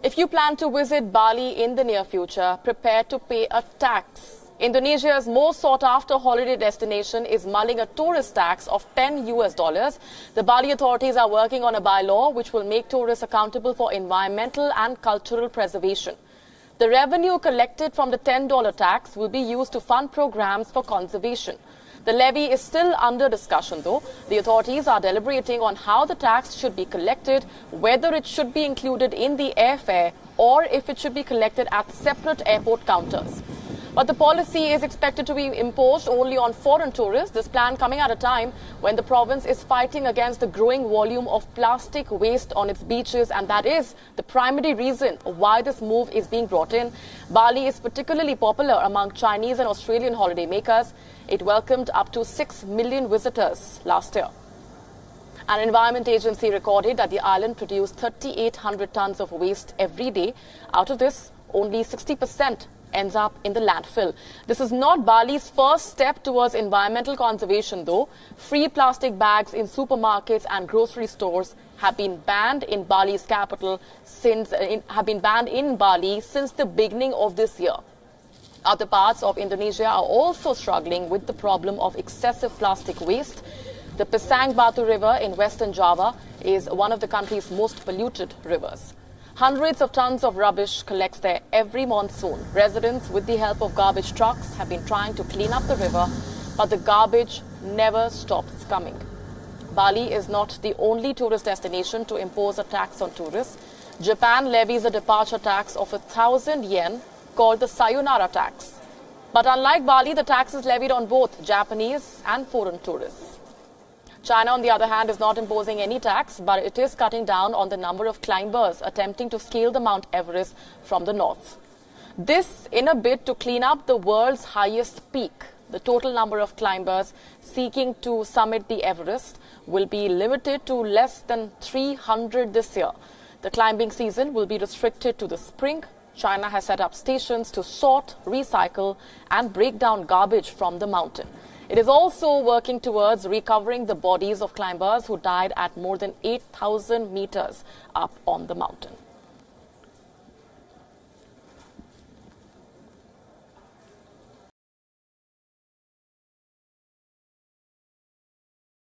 If you plan to visit Bali in the near future, prepare to pay a tax. Indonesia's most sought-after holiday destination is mulling a tourist tax of $10. The Bali authorities are working on a bylaw which will make tourists accountable for environmental and cultural preservation. The revenue collected from the $10 tax will be used to fund programs for conservation. The levy is still under discussion, though. The authorities are deliberating on how the tax should be collected, whether it should be included in the airfare or if it should be collected at separate airport counters. But the policy is expected to be imposed only on foreign tourists, this plan coming at a time when the province is fighting against the growing volume of plastic waste on its beaches, and that is the primary reason why this move is being brought in. Bali is particularly popular among Chinese and Australian holidaymakers. It welcomed up to 6 million visitors last year. An environment agency recorded that the island produced 3,800 tons of waste every day. Out of this, only 60% ends up in the landfill. This is not Bali's first step towards environmental conservation, though. Free plastic bags in supermarkets and grocery stores have been banned in Bali's capital since the beginning of this year. Other parts of Indonesia are also struggling with the problem of excessive plastic waste. The Pisang Batu River in Western Java is one of the country's most polluted rivers. Hundreds of tons of rubbish collects there every monsoon. Residents, with the help of garbage trucks, have been trying to clean up the river, but the garbage never stops coming. Bali is not the only tourist destination to impose a tax on tourists. Japan levies a departure tax of 1,000 yen called the Sayonara tax. But unlike Bali, the tax is levied on both Japanese and foreign tourists. China, on the other hand, is not imposing any tax, but it is cutting down on the number of climbers attempting to scale the Mount Everest from the north. This in a bid to clean up the world's highest peak. The total number of climbers seeking to summit the Everest will be limited to less than 300 this year. The climbing season will be restricted to the spring. China has set up stations to sort, recycle, and break down garbage from the mountain. It is also working towards recovering the bodies of climbers who died at more than 8,000 meters up on the mountain.